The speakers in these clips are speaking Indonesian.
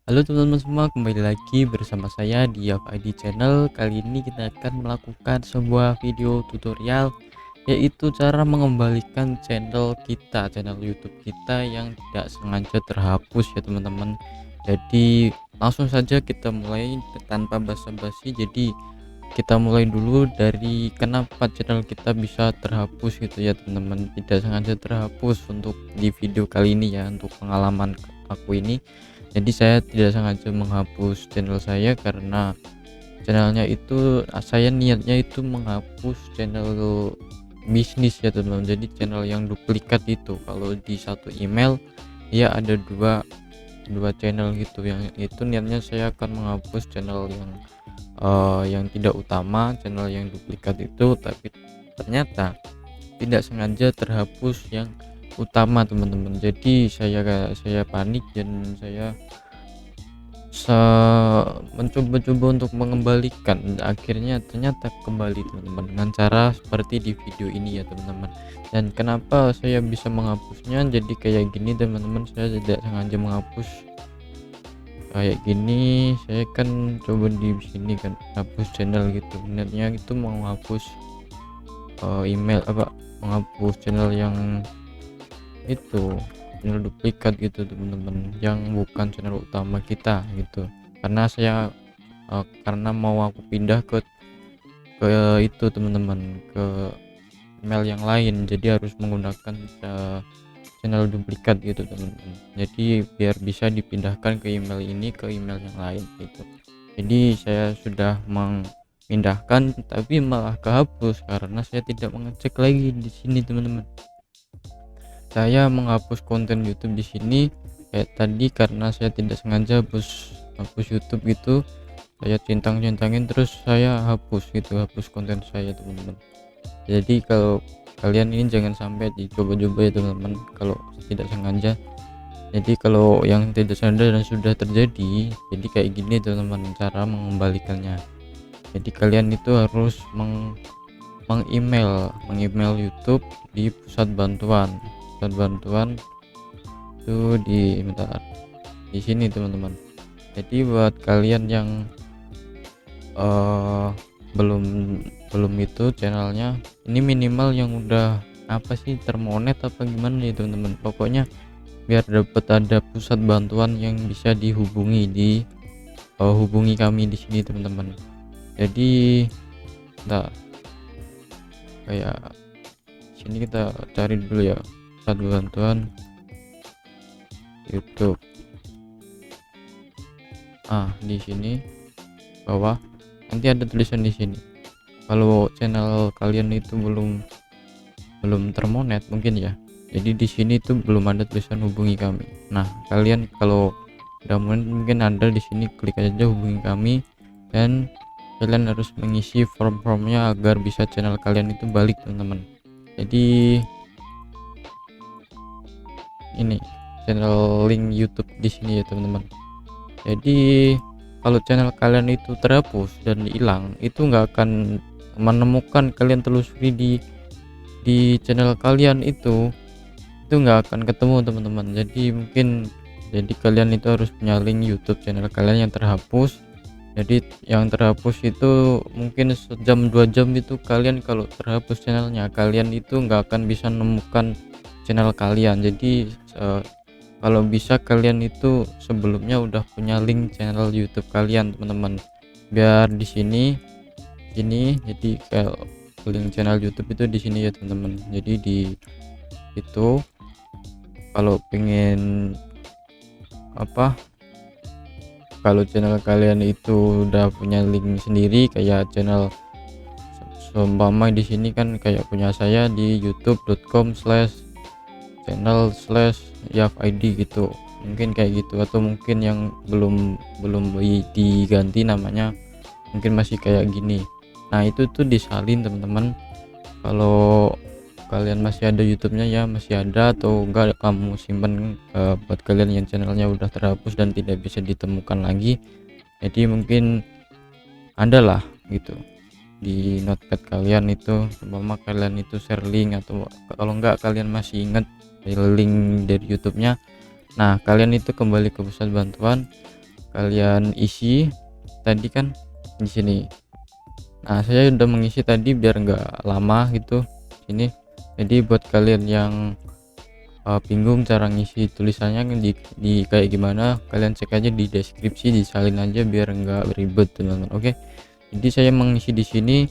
Halo teman-teman semua, kembali lagi bersama saya di ID Channel. Kali ini kita akan melakukan sebuah video tutorial, yaitu cara mengembalikan channel YouTube kita yang tidak sengaja terhapus ya teman-teman. Jadi langsung saja kita mulai tanpa basa-basi. Jadi kita mulai dulu dari kenapa channel kita bisa terhapus gitu ya teman-teman. Tidak sengaja terhapus untuk di video kali ini ya, untuk pengalaman aku ini. Jadi saya tidak sengaja menghapus channel saya karena channelnya itu saya niatnya itu menghapus channel bisnis ya teman-teman. Jadi channel yang duplikat itu, kalau di satu email ya ada dua channel gitu, yang itu niatnya saya akan menghapus channel yang tidak utama, channel yang duplikat itu, tapi ternyata tidak sengaja terhapus yang utama teman-teman. Jadi saya panik dan saya mencoba-coba untuk mengembalikan, akhirnya ternyata kembali teman-teman, dengan cara seperti di video ini ya teman-teman. Dan kenapa saya bisa menghapusnya jadi kayak gini teman-teman, saya tidak sengaja menghapus kayak gini. Saya kan coba di sini kan hapus channel gitu, niatnya itu mau hapus email menghapus channel yang itu, channel duplikat gitu teman-teman, yang bukan channel utama kita gitu. Karena karena mau aku pindah ke itu teman-teman, ke email yang lain, jadi harus menggunakan channel duplikat gitu teman-teman. Jadi biar bisa dipindahkan ke email ini ke email yang lain gitu. Jadi saya sudah memindahkan tapi malah kehapus karena saya tidak mengecek lagi di sini teman-teman. Saya menghapus konten YouTube di sini kayak tadi karena saya tidak sengaja hapus YouTube gitu. Saya centangin terus saya hapus gitu, hapus konten saya teman-teman. Jadi kalau kalian ini jangan sampai dicoba-coba ya teman-teman, kalau tidak sengaja. Jadi kalau yang tidak sengaja dan sudah terjadi, jadi kayak gini teman-teman cara mengembalikannya. Jadi kalian itu harus mengemail YouTube di pusat bantuan itu di sini teman-teman. Jadi buat kalian yang belum belum itu channelnya ini, minimal yang udah termonet apa gimana ya teman-teman, pokoknya biar dapat ada pusat bantuan yang bisa dihubungi hubungi kami di sini teman-teman. Jadi kayak sini kita cari dulu ya, pusat bantuan YouTube. Di sini bawah nanti ada tulisan di sini. Kalau channel kalian itu belum termonet mungkin ya, jadi di sini tuh belum ada tulisan hubungi kami. Nah kalian kalau udah monet mungkin ada di sini, klik aja hubungi kami, dan kalian harus mengisi form-formnya agar bisa channel kalian itu balik teman-teman. Jadi ini channel link YouTube di sini ya teman-teman. Jadi kalau channel kalian itu terhapus dan hilang, itu nggak akan menemukan, kalian telusuri di channel kalian itu nggak akan ketemu teman-teman. Jadi kalian itu harus punya link YouTube channel kalian yang terhapus. Jadi yang terhapus itu mungkin sejam 2 jam itu, kalian kalau terhapus channelnya, kalian itu nggak akan bisa menemukan channel kalian. Jadi kalau bisa kalian itu sebelumnya udah punya link channel YouTube kalian teman-teman, biar di sini jadi kayak link channel YouTube itu di sini ya teman-teman. Jadi di itu kalau pengen kalau channel kalian itu udah punya link sendiri, kayak channel seumpama di sini kan kayak punya saya di youtube.com/channel/yafid gitu, mungkin kayak gitu, atau mungkin yang belum diganti namanya, mungkin masih kayak gini. Nah itu tuh disalin teman-teman. Kalau kalian masih ada YouTube-nya ya, masih ada, atau enggak kamu simpen buat kalian yang channelnya udah terhapus dan tidak bisa ditemukan lagi, jadi mungkin ada lah gitu di notepad kalian itu, umpama kalian itu share link, atau kalau enggak kalian masih ingat link dari YouTube-nya, nah kalian itu kembali ke pusat bantuan, kalian isi tadi kan di sini. Nah, saya udah mengisi tadi biar nggak lama gitu sini. Jadi buat kalian yang bingung cara ngisi tulisannya di kayak gimana, kalian cek aja di deskripsi, disalin aja biar nggak ribet teman-teman. Oke, jadi saya mengisi di sini,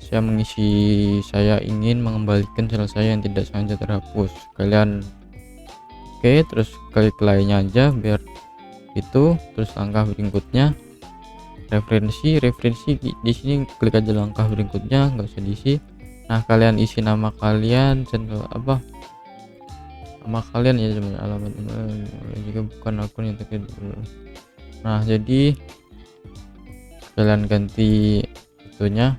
saya ingin mengembalikan channel saya yang tidak sengaja terhapus. Kalian terus klik lainnya aja biar itu. Terus langkah berikutnya referensi di sini klik aja langkah berikutnya, nggak usah diisi. Nah, kalian isi nama kalian, channel apa, nama kalian ya, alamat email jika bukan akun yang terkait. Nah, jadi kalian ganti itunya,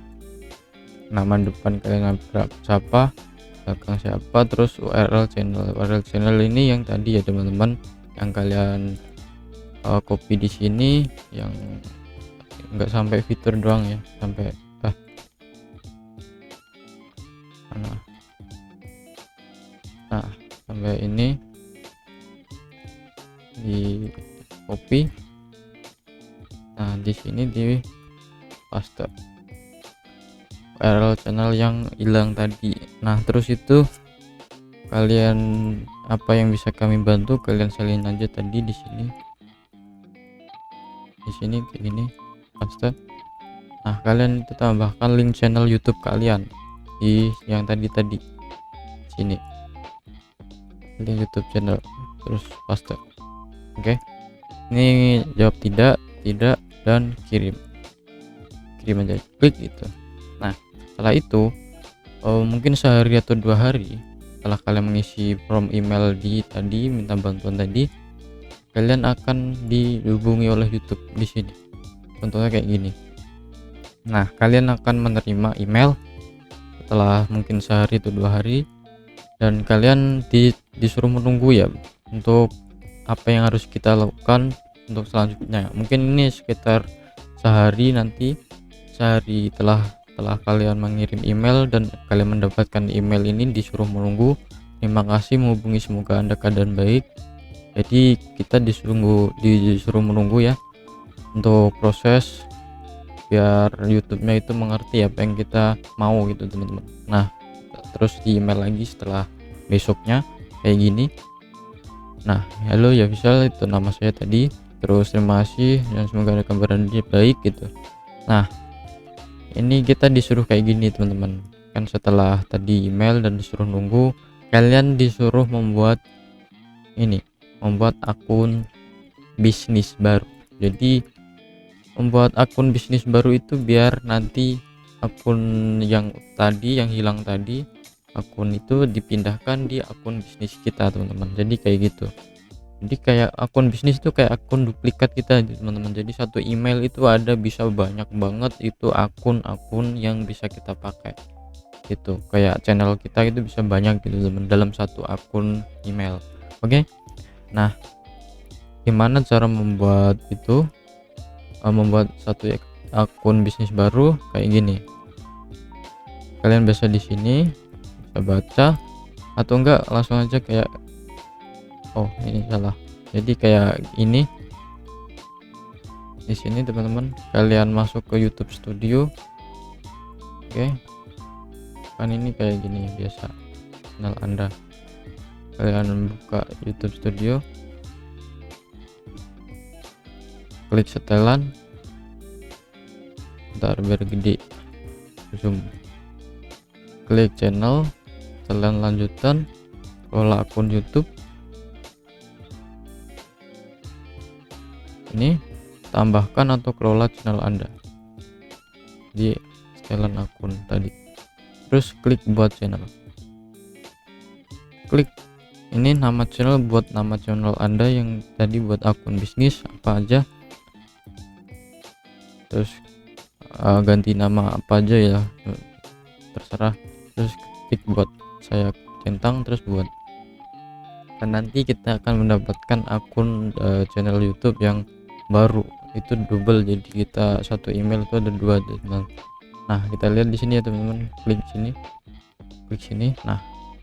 nama depan kalian siapa, belakang siapa, terus URL channel ini yang tadi ya teman-teman, yang kalian copy di sini, yang enggak sampai fitur doang ya, sampai mana, nah sampai ini di copy. Nah, di sini di paste URL channel yang hilang tadi. Nah, terus itu kalian apa yang bisa kami bantu, kalian salin aja tadi di sini. Di sini kayak gini, paste. Nah, kalian itu tambahkan link channel YouTube kalian di yang tadi sini, link YouTube channel, terus paste. Oke, ini jawab tidak dan kirim aja, klik itu. Nah, setelah itu mungkin sehari atau 2 hari setelah kalian mengisi form email tadi minta bantuan tadi, kalian akan dihubungi oleh YouTube di sini. Contohnya kayak gini. Nah, kalian akan menerima email setelah mungkin sehari atau 2 hari, dan kalian disuruh menunggu ya untuk apa yang harus kita lakukan untuk selanjutnya. Mungkin ini sekitar sehari, nanti sehari setelah kalian mengirim email dan kalian mendapatkan email ini, disuruh menunggu. Terima kasih menghubungi, semoga Anda keadaan baik. Jadi kita disuruh menunggu ya untuk proses biar YouTube-nya itu mengerti apa yang kita mau gitu teman-teman. Nah, terus di email lagi setelah besoknya kayak gini. Nah, halo ya Vishal, itu nama saya tadi, terus terima kasih dan semoga ada kabar baik gitu. Nah, ini kita disuruh kayak gini teman-teman kan. Setelah tadi email dan disuruh nunggu, kalian disuruh membuat akun bisnis baru. Jadi membuat akun bisnis baru itu biar nanti akun yang hilang tadi, akun itu dipindahkan di akun bisnis kita teman-teman. Jadi kayak gitu. Jadi kayak akun bisnis itu kayak akun duplikat kita teman-teman. Jadi satu email itu bisa banyak banget itu akun-akun yang bisa kita pakai gitu. Kayak channel kita itu bisa banyak gitu teman dalam satu akun email. Oke. Nah, gimana cara membuat membuat satu akun bisnis baru kayak gini? Kalian bisa di sini bisa baca, atau enggak langsung aja kayak ini salah. Jadi kayak ini di sini teman-teman, kalian masuk ke YouTube Studio. Oke, kan ini kayak gini biasa channel Anda. Kalian buka YouTube Studio, klik setelan, ntar biar gede, zoom, klik channel, setelan lanjutan, kelola akun YouTube. Ini tambahkan atau kelola channel Anda di setelan akun tadi, terus klik buat channel. Klik ini nama channel, buat nama channel Anda yang tadi buat akun bisnis apa aja, terus ganti nama apa aja ya, terserah. Terus klik buat, saya centang terus buat, dan nanti kita akan mendapatkan akun channel YouTube yang baru itu double. Jadi kita satu email itu ada 2 teman. Nah, kita lihat di sini ya teman-teman, klik sini. Nah,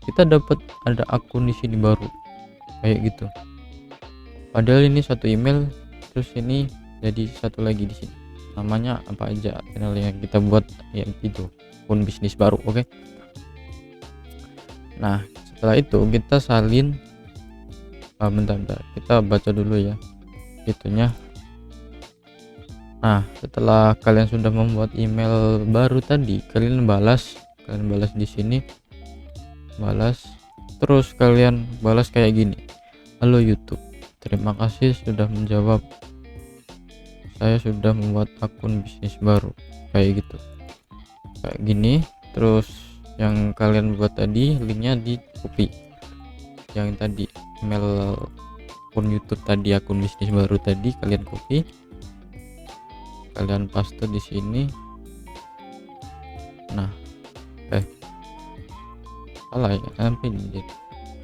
kita dapat ada akun di sini baru kayak gitu. Padahal ini satu email, terus ini jadi satu lagi di sini namanya apa aja channel yang kita buat yang itu akun bisnis baru. Oke. Nah setelah itu kita salin bentar, kita baca dulu ya itunya. Nah setelah kalian sudah membuat email baru tadi, kalian balas di sini, balas, terus kalian balas kayak gini, halo YouTube, terima kasih sudah menjawab, saya sudah membuat akun bisnis baru, kayak gitu, kayak gini. Terus yang kalian buat tadi linknya di copy, yang tadi email akun YouTube tadi, akun bisnis baru tadi kalian copy, kalian paste di sini. Nah salah ya sampai ini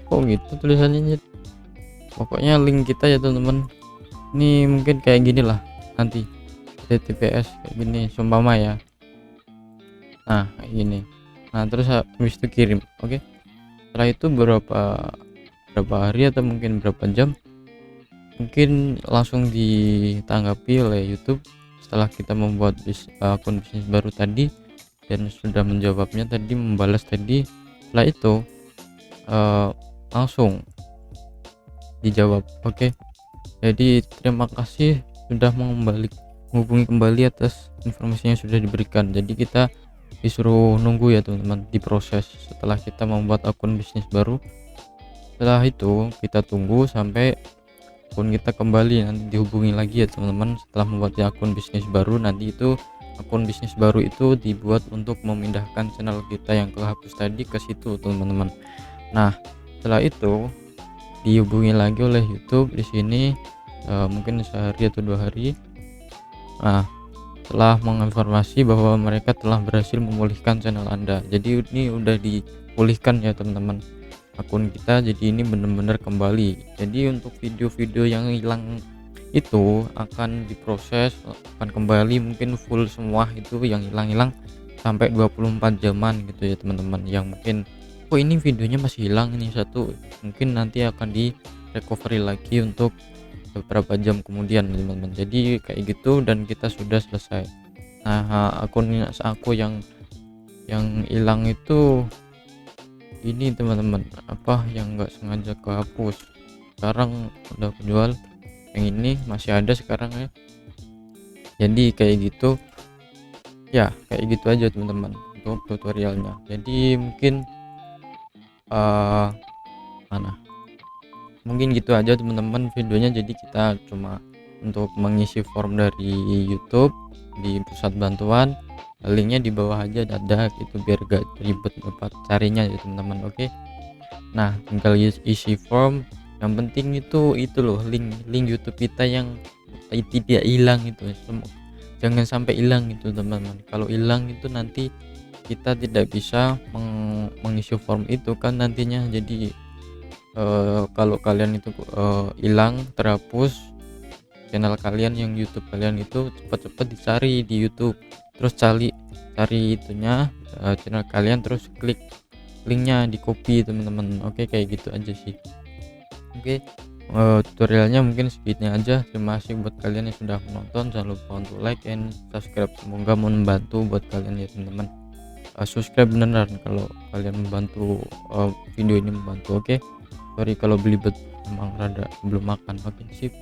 kok gitu tulisannya. Pokoknya link kita ya teman-teman, ini mungkin kayak gini lah nanti HTTPS kayak gini seumpama ya. Nah kayak gini. Nah terus habis itu kirim. Oke. Setelah itu berapa hari atau mungkin berapa jam mungkin langsung ditanggapi oleh YouTube setelah kita membuat akun bisnis baru tadi dan sudah menjawabnya tadi, membalas tadi. Setelah itu langsung dijawab. Oke. Jadi terima kasih sudah menghubungi kembali atas informasi yang sudah diberikan. Jadi kita disuruh nunggu ya teman-teman, diproses setelah kita membuat akun bisnis baru. Setelah itu kita tunggu sampai akun kita kembali, nanti dihubungi lagi ya teman-teman. Setelah membuat akun bisnis baru, nanti itu akun bisnis baru itu dibuat untuk memindahkan channel kita yang kehapus tadi ke situ teman-teman. Nah setelah itu dihubungi lagi oleh YouTube di sini mungkin sehari atau 2 hari. Nah telah menginformasi bahwa mereka telah berhasil memulihkan channel Anda. Jadi ini udah dipulihkan ya teman-teman akun kita, jadi ini benar-benar kembali. Jadi untuk video-video yang hilang itu akan diproses, akan kembali mungkin full semua itu yang hilang sampai 24 jaman gitu ya teman-teman. Yang mungkin kok ini videonya masih hilang ini satu, mungkin nanti akan di recovery lagi untuk beberapa jam kemudian teman-teman. Jadi kayak gitu dan kita sudah selesai. Nah akun aku yang hilang itu ini teman-teman, apa yang enggak sengaja kehapus, sekarang udah aku jual. Yang ini masih ada sekarang ya. Jadi kayak gitu ya, kayak gitu aja teman-teman untuk tutorialnya. Jadi mungkin mungkin gitu aja teman-teman videonya. Jadi kita cuma untuk mengisi form dari YouTube di pusat bantuan, linknya di bawah aja ada gitu biar gak ribet dapat carinya ya teman-teman. Oke. Nah tinggal isi form, yang penting itu loh link YouTube kita yang tidak hilang itu, jangan sampai hilang itu teman-teman. Kalau hilang itu nanti kita tidak bisa mengisi form itu kan nantinya. Jadi kalau kalian itu hilang, terhapus channel kalian yang YouTube kalian itu, cepat-cepat dicari di YouTube, terus cari itunya channel kalian, terus klik linknya, di copy teman-teman. Oke kayak gitu aja sih. Oke tutorialnya mungkin segini aja. Terima kasih buat kalian yang sudah menonton, jangan lupa untuk like and subscribe, semoga membantu buat kalian ya teman-teman. Subscribe beneran kalau kalian membantu, video ini membantu. Oke sorry kalau belibet, emang rada belum makan. Oke sip.